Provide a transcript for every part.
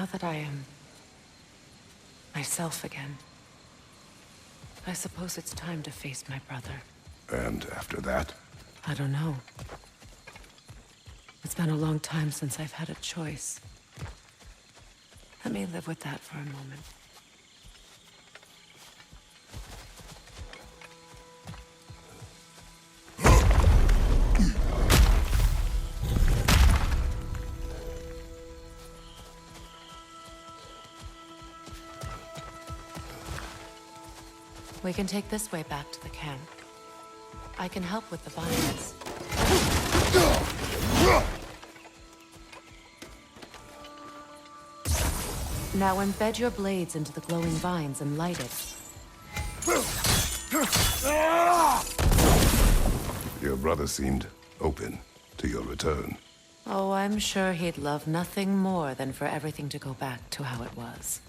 Now that I am myself again, I suppose it's time to face my brother. And after that? I don't know. It's been a long time since I've had a choice. Let me live with that for a moment. We can take this way back to the camp. I can help with the vines. Now embed your blades into the glowing vines and light it. Your brother seemed open to your return. Oh, I'm sure he'd love nothing more than for everything to go back to how it was,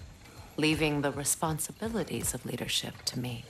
leaving the responsibilities of leadership to me.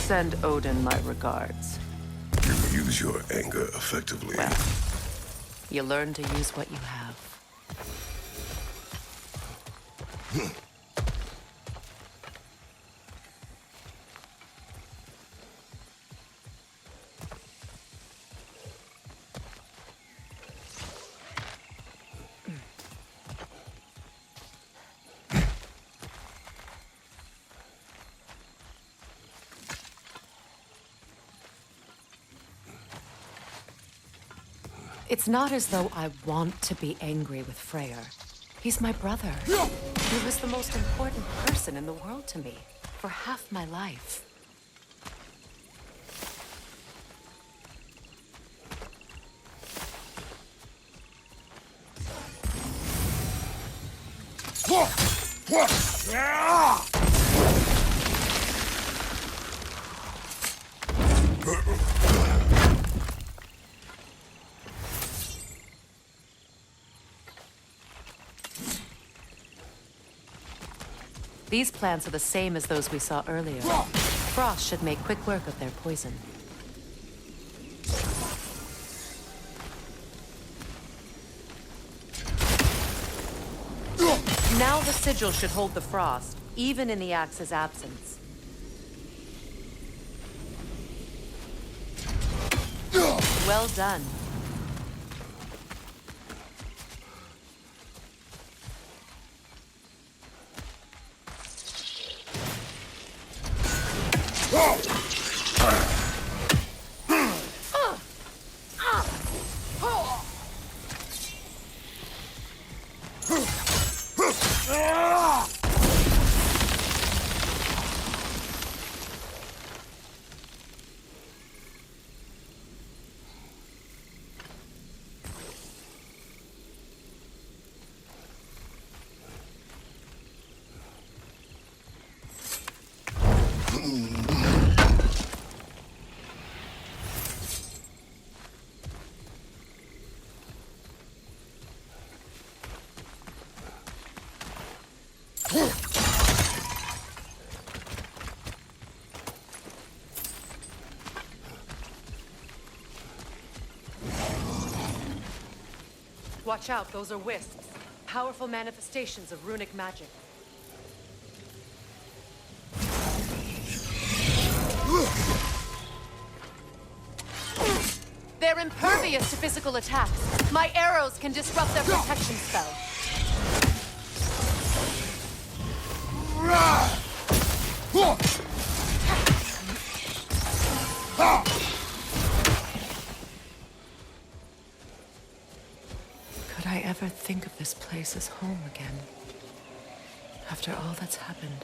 Send Odin my regards. You use your anger effectively. Well, you learn to use what you have. It's not as though I want to be angry with Freyr. He's my brother. He was the most important person in the world to me for half my life. These plants are the same as those we saw earlier. Frost should make quick work of their poison. Now the sigil should hold the frost, even in the axe's absence. Well done. Watch out, those are wisps. Powerful manifestations of runic magic. They're impervious to physical attacks. My arrows can disrupt their protection spell. Could I ever think of this place as home again? After all that's happened.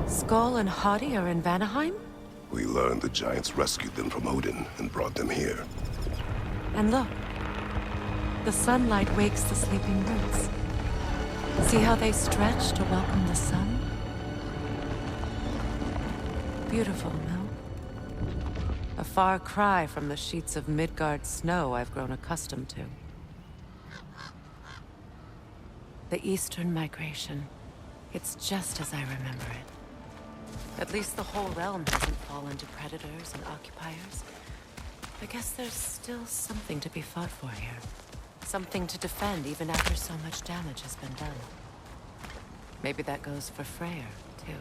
Skull and Hati are in Vanaheim? We learned the giants rescued them from Odin and brought them here. And look. The sunlight wakes the sleeping roots. See how they stretch to welcome the sun? Beautiful, no? A far cry from the sheets of Midgard snow I've grown accustomed to. The Eastern migration. It's just as I remember it. At least the whole realm hasn't fallen to predators and occupiers. I guess there's still something to be fought for here. Something to defend even after so much damage has been done. Maybe that goes for Freyr, too.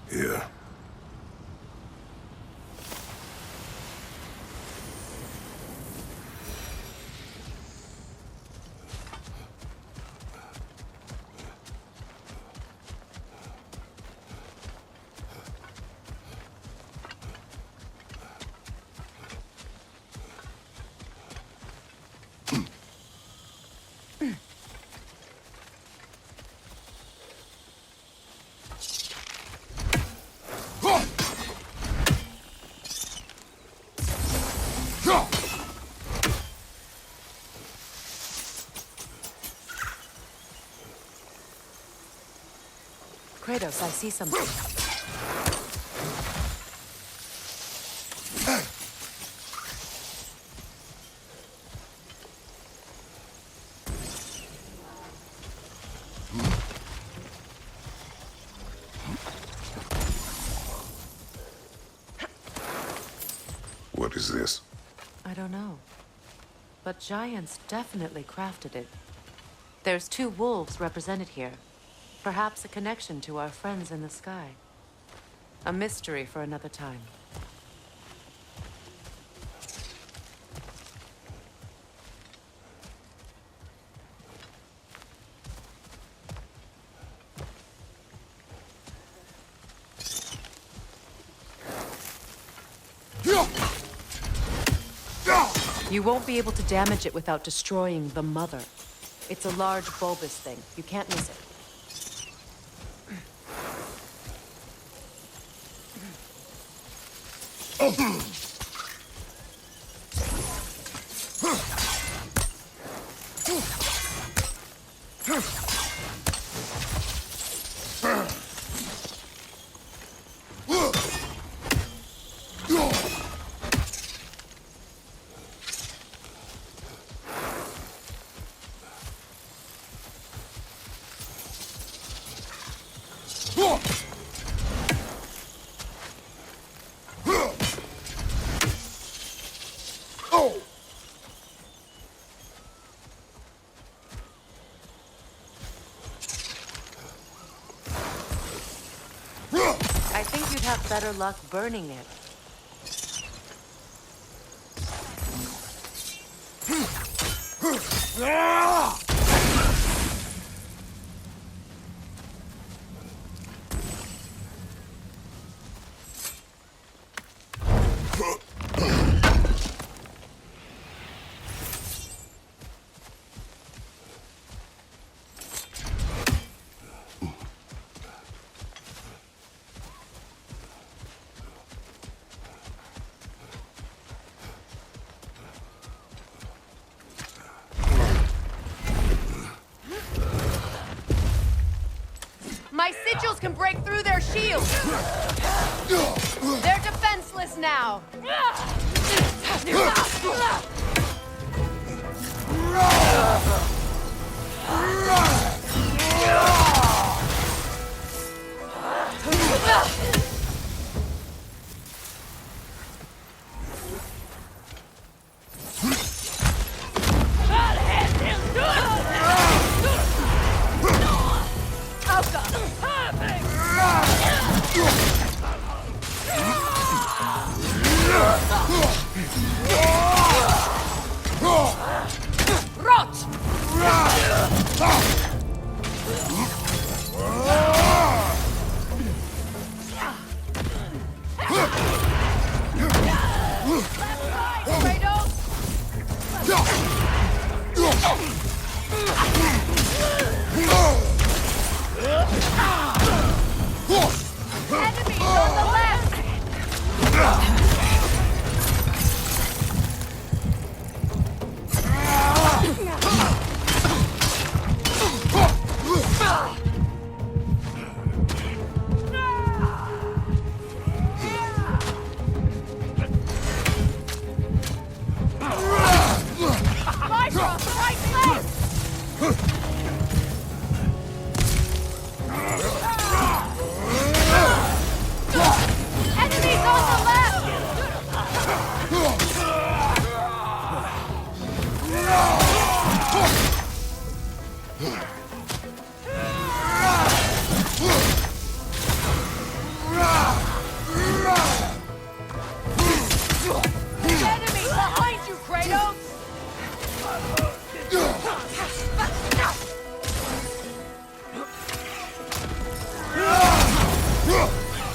Here. Kratos, I see something. What is this? I don't know. But giants definitely crafted it. There's two wolves represented here. Perhaps a connection to our friends in the sky. A mystery for another time. You won't be able to damage it without destroying the mother. It's a large bulbous thing. You can't miss it. I think you'd have better luck burning it. My sigils can break through their shields! They're defenseless now!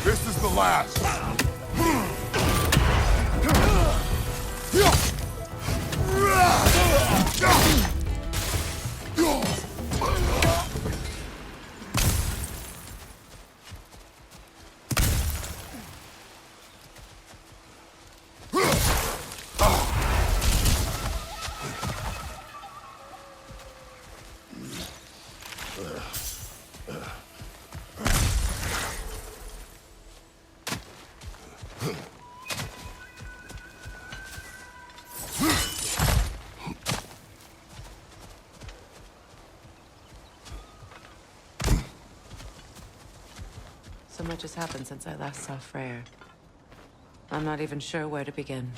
This is the last. So much has happened since I last saw Freyr. I'm not even sure where to begin.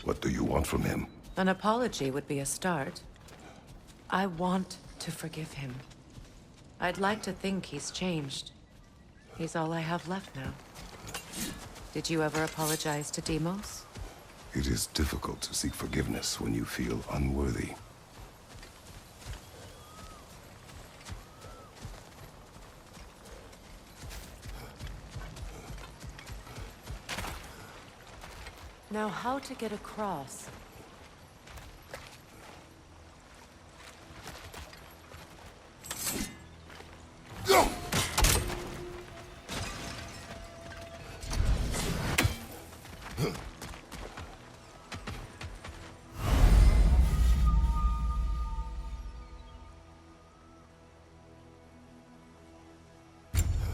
What do you want from him? An apology would be a start. I want to forgive him. I'd like to think he's changed. He's all I have left now. Did you ever apologize to Deimos? It is difficult to seek forgiveness when you feel unworthy. Now, how to get across?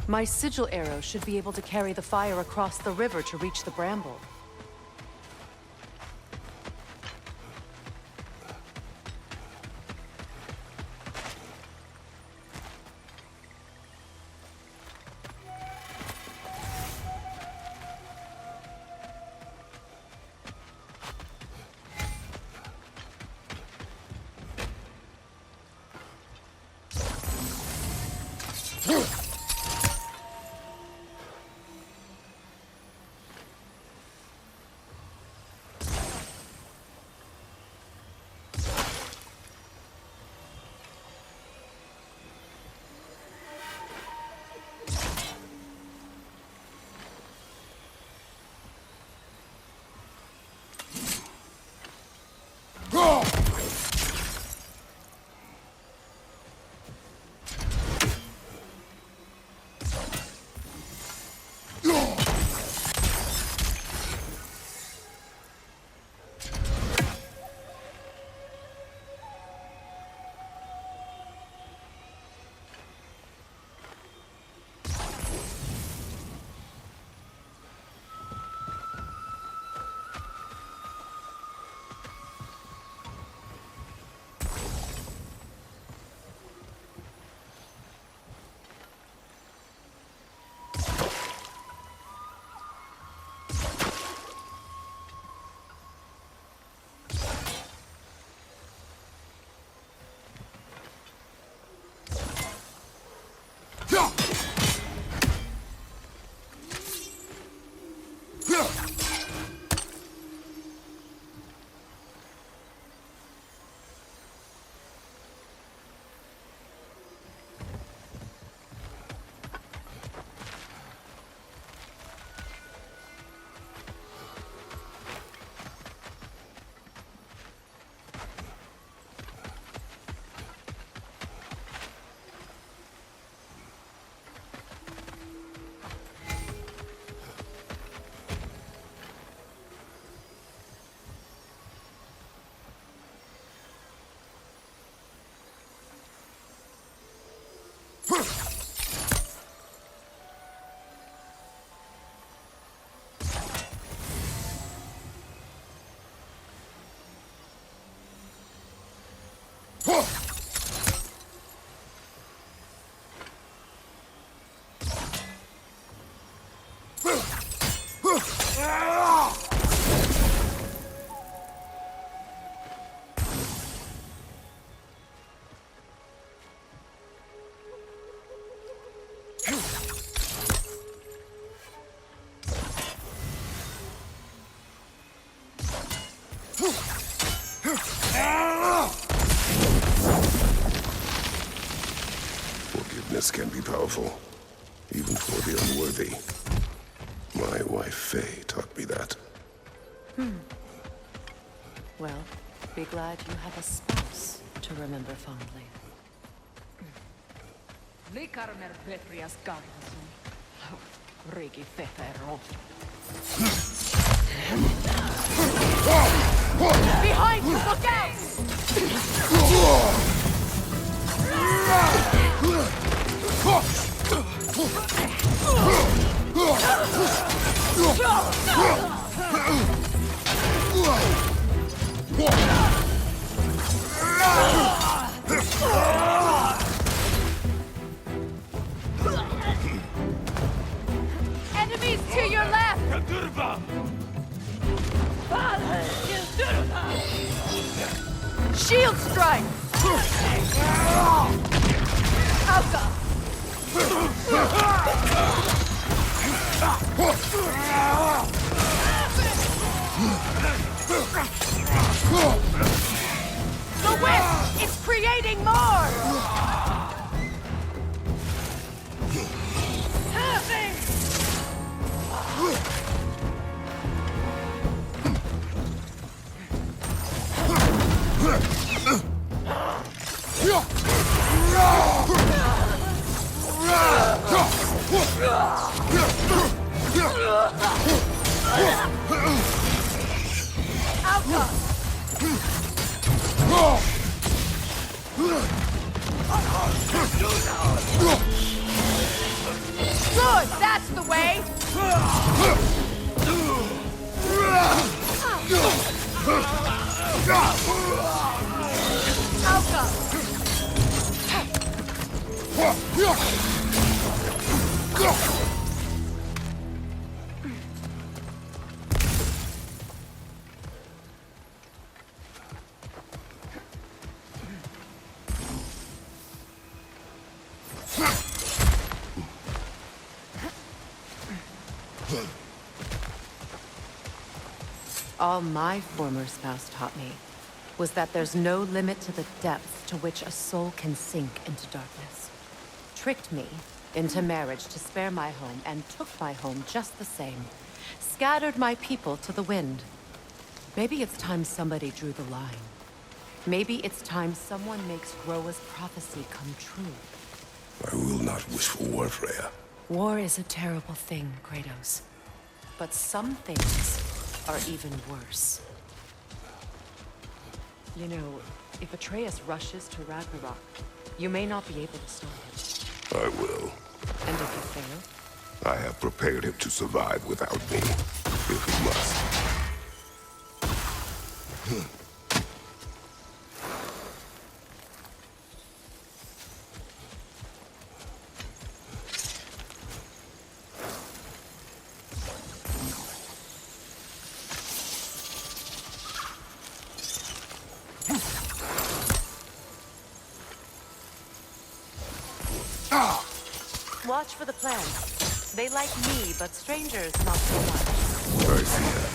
My sigil arrow should be able to carry the fire across the river to reach the bramble. Forgiveness can be powerful, even for the unworthy. My wife Faye taught me that. Well, be glad you have a spouse to remember fondly. Likarmer Petrias Gardasun. Rigi Fefero. Behind you, look out! Enemies to your left! Shield strike! Alka! The whip! It's creating more! Good, that's the way! All my former spouse taught me was that there's no limit to the depth to which a soul can sink into darkness. Tricked me into marriage to spare my home and took my home just the same. Scattered my people to the wind. Maybe it's time somebody drew the line. Maybe it's time someone makes Groa's prophecy come true. I will not wish for war, Freya. War is a terrible thing, Kratos. But some things are even worse. You know, if Atreus rushes to Ragnarok, you may not be able to stop him. I will. And if you fail? I have prepared him to survive without me, if he must. Watch for the plants. They like me, but strangers not so much. I see that.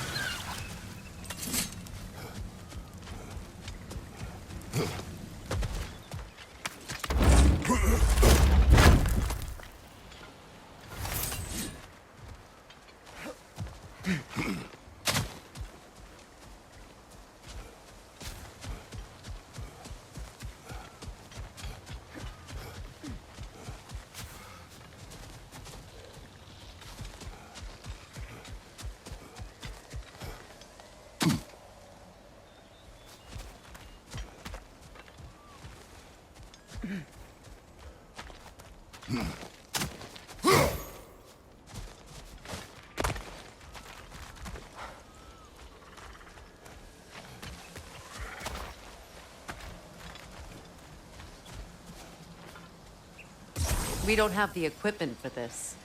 We don't have the equipment for this.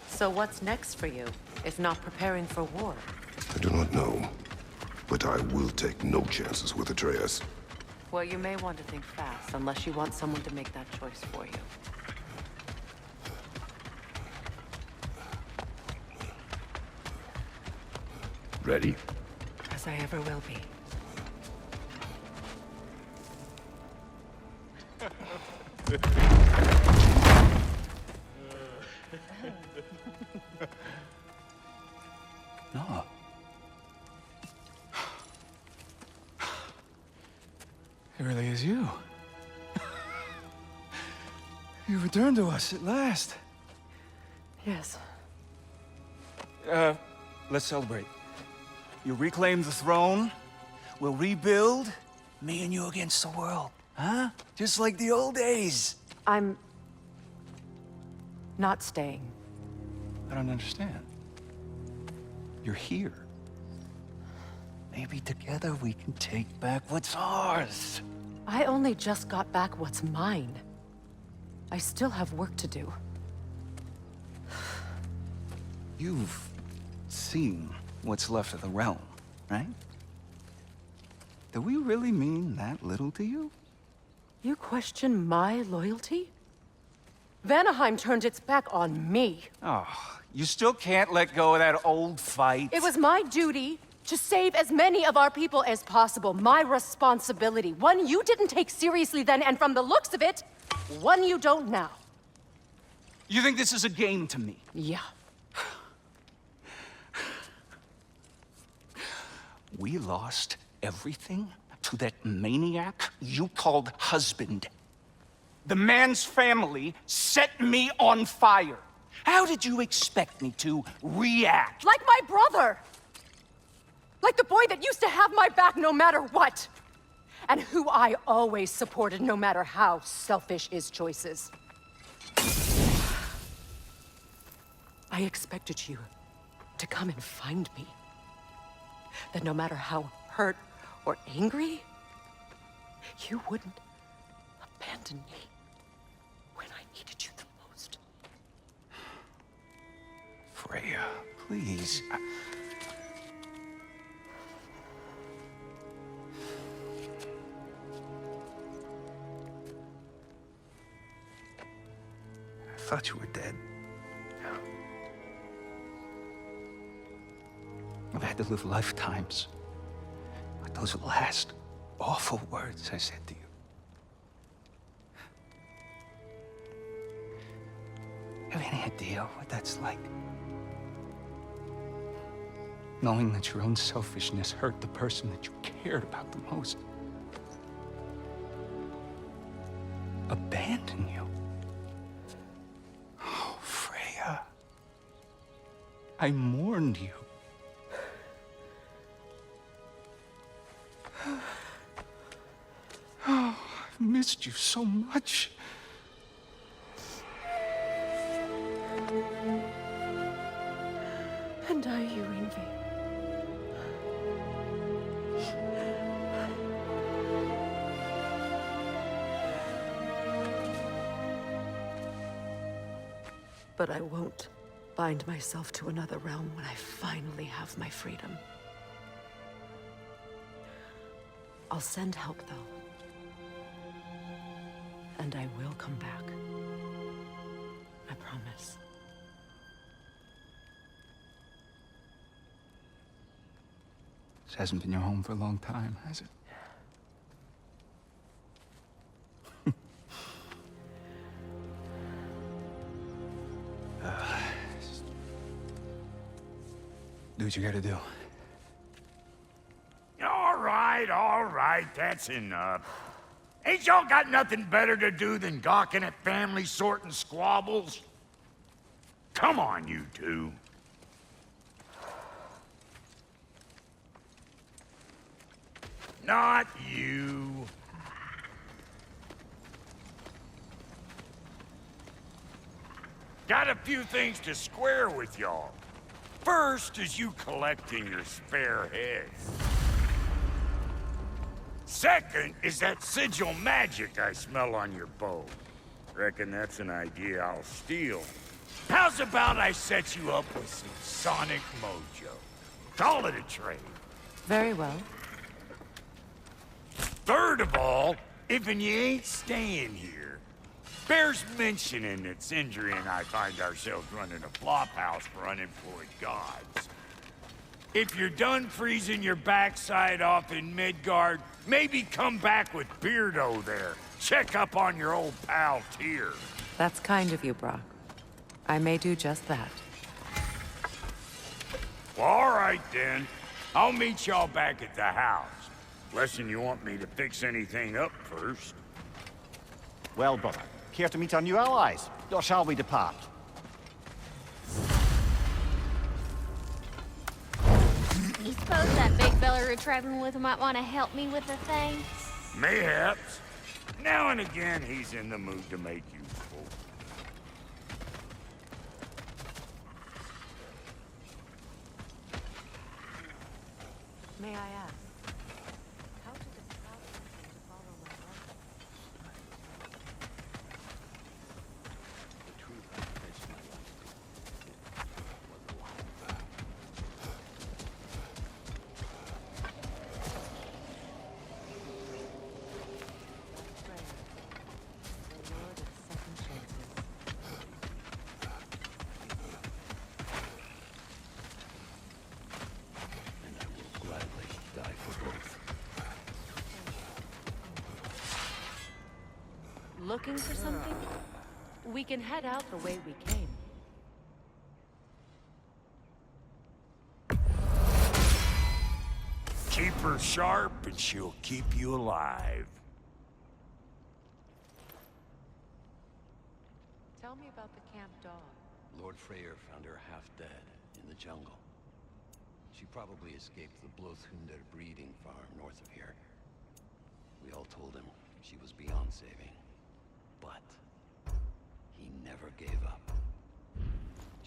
So what's next for you, if not preparing for war? I do not know, but I will take no chances with Atreus. Well, you may want to think fast, unless you want someone to make that choice for you. Ready? As I ever will be. No. It really is you. You returned to us at last. Yes. Let's celebrate. You reclaim the throne. We'll rebuild. Me and you against the world. Huh? Just like the old days. I'm not staying. I don't understand. You're here. Maybe together we can take back what's ours. I only just got back what's mine. I still have work to do. You've seen what's left of the realm, right? Do we really mean that little to you? You question my loyalty? Vanaheim turned its back on me. Oh, you still can't let go of that old fight. It was my duty to save as many of our people as possible. My responsibility. One you didn't take seriously then, and from the looks of it, one you don't now. You think this is a game to me? Yeah. We lost everything to that maniac you called husband. The man's family set me on fire. How did you expect me to react? Like my brother! Like the boy that used to have my back no matter what! And who I always supported no matter how selfish his choices. I expected you to come and find me. That no matter how hurt or angry, you wouldn't abandon me when I needed you the most. Freya, please. I thought you were dead. I've had to live lifetimes with those last awful words I said to you. Have any idea what that's like? Knowing that your own selfishness hurt the person that you cared about the most. Abandon you. Oh, Freya. I mourned you. Oh, I've missed you so much. And are you, Ingvi? But I won't bind myself to another realm when I finally have my freedom. I'll send help, though. And I will come back. I promise. This hasn't been your home for a long time, has it? Do what you gotta do. All right, that's enough. Ain't y'all got nothing better to do than gawking at family sorting squabbles? Come on, you two. Not you. Got a few things to square with y'all. First is you collecting your spare heads. Second is that sigil magic I smell on your bow. Reckon that's an idea I'll steal. How's about I set you up with some sonic mojo? Call it a trade. Very well. Third of all, if you ain't staying here, bears mentioning that Sindri and I find ourselves running a flop house for unemployed gods. If you're done freezing your backside off in Midgard, maybe come back with Beardo there. Check up on your old pal Tyr. That's kind of you, Brock. I may do just that. Well, all right then. I'll meet y'all back at the house. Lesson you want me to fix anything up first. Well, brother, care to meet our new allies? Or shall we depart? You suppose that big fella we're traveling with might want to help me with the thing? Mayhaps. Now and again, he's in the mood to make useful. May I ask, how did the travelers follow my brother? The Lord of Second Chances. And I will gladly die for both. Looking for something? We can head out the way we came. Keep her sharp and she'll keep you alive. Tell me about the camp dog. Lord Freyr found her half dead in the jungle. She probably escaped the Blothunder breeding farm north of here. We all told him she was beyond saving. But he never gave up.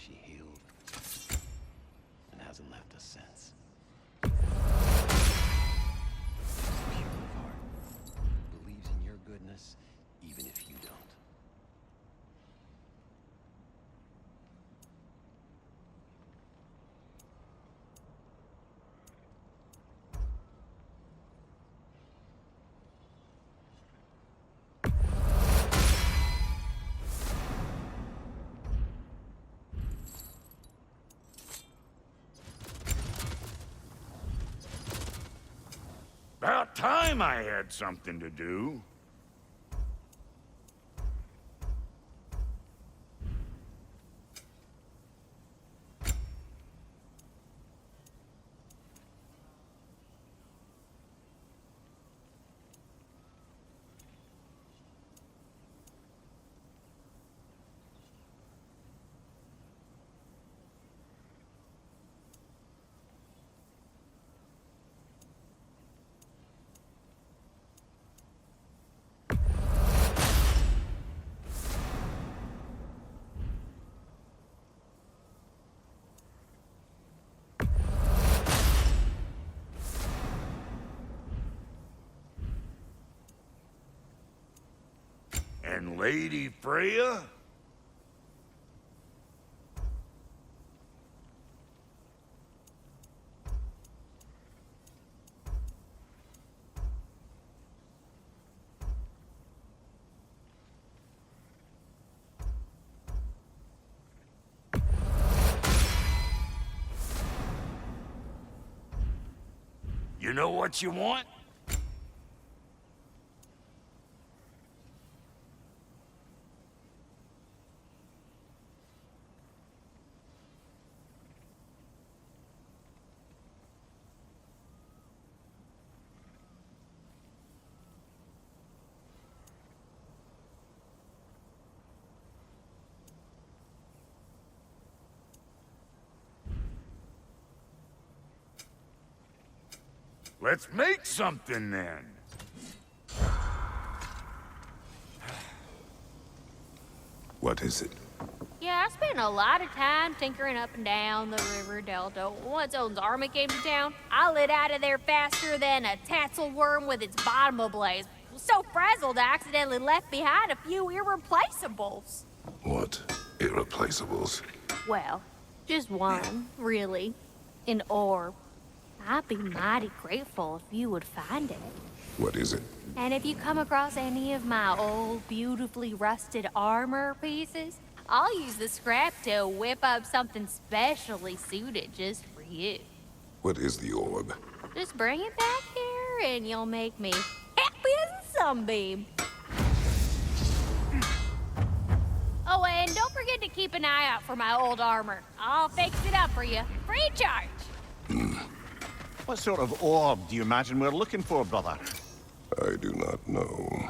she healed and hasn't left us since. She's pure of heart, believes in your goodness, even if you don't. About time I had something to do. And Lady Freya? You know what you want? Let's make something then. What is it? Yeah, I spent a lot of time tinkering up and down the river delta. Once Odin's army came to town, I lit out of there faster than a tassel worm with its bottom ablaze. So frazzled, I accidentally left behind a few irreplaceables. What? Irreplaceables? Well, just one, really. An orb. I'd be mighty grateful if you would find it. What is it? And if you come across any of my old, beautifully rusted armor pieces, I'll use the scrap to whip up something specially suited just for you. What is the orb? Just bring it back here and you'll make me happy as a sunbeam. Oh, and don't forget to keep an eye out for my old armor. I'll fix it up for you, free of charge. What sort of orb do you imagine we're looking for, brother? I do not know.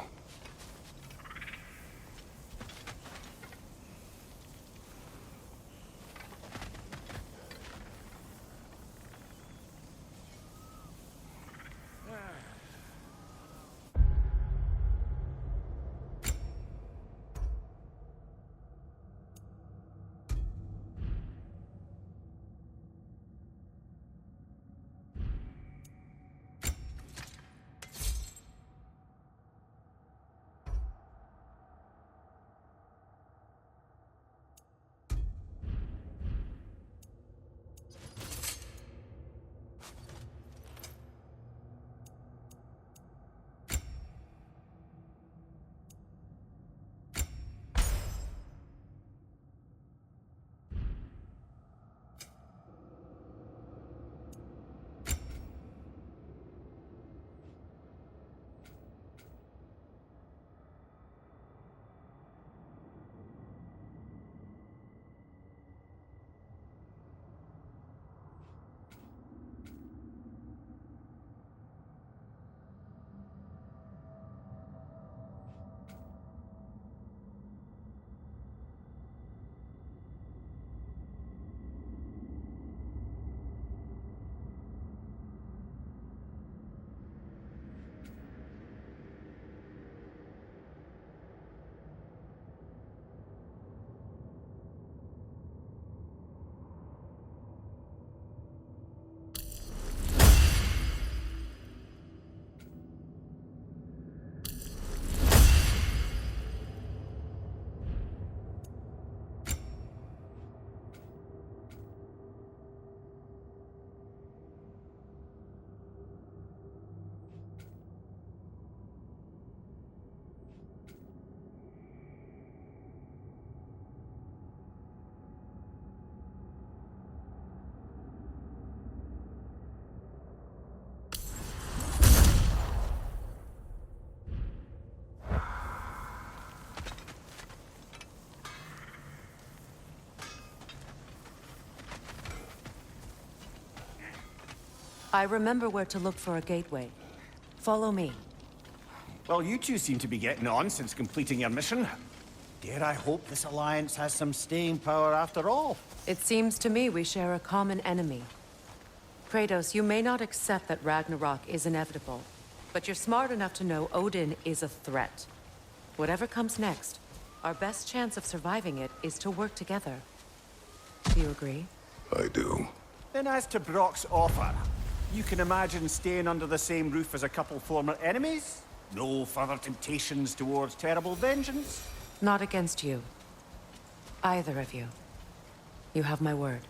I remember where to look for a gateway. Follow me. Well, you two seem to be getting on since completing your mission. Dare I hope this alliance has some staying power after all? It seems to me we share a common enemy. Kratos, you may not accept that Ragnarok is inevitable, but you're smart enough to know Odin is a threat. Whatever comes next, our best chance of surviving it is to work together. Do you agree? I do. Then as to Brock's offer, you can imagine staying under the same roof as a couple former enemies? No further temptations towards terrible vengeance? Not against you. Either of you. You have my word.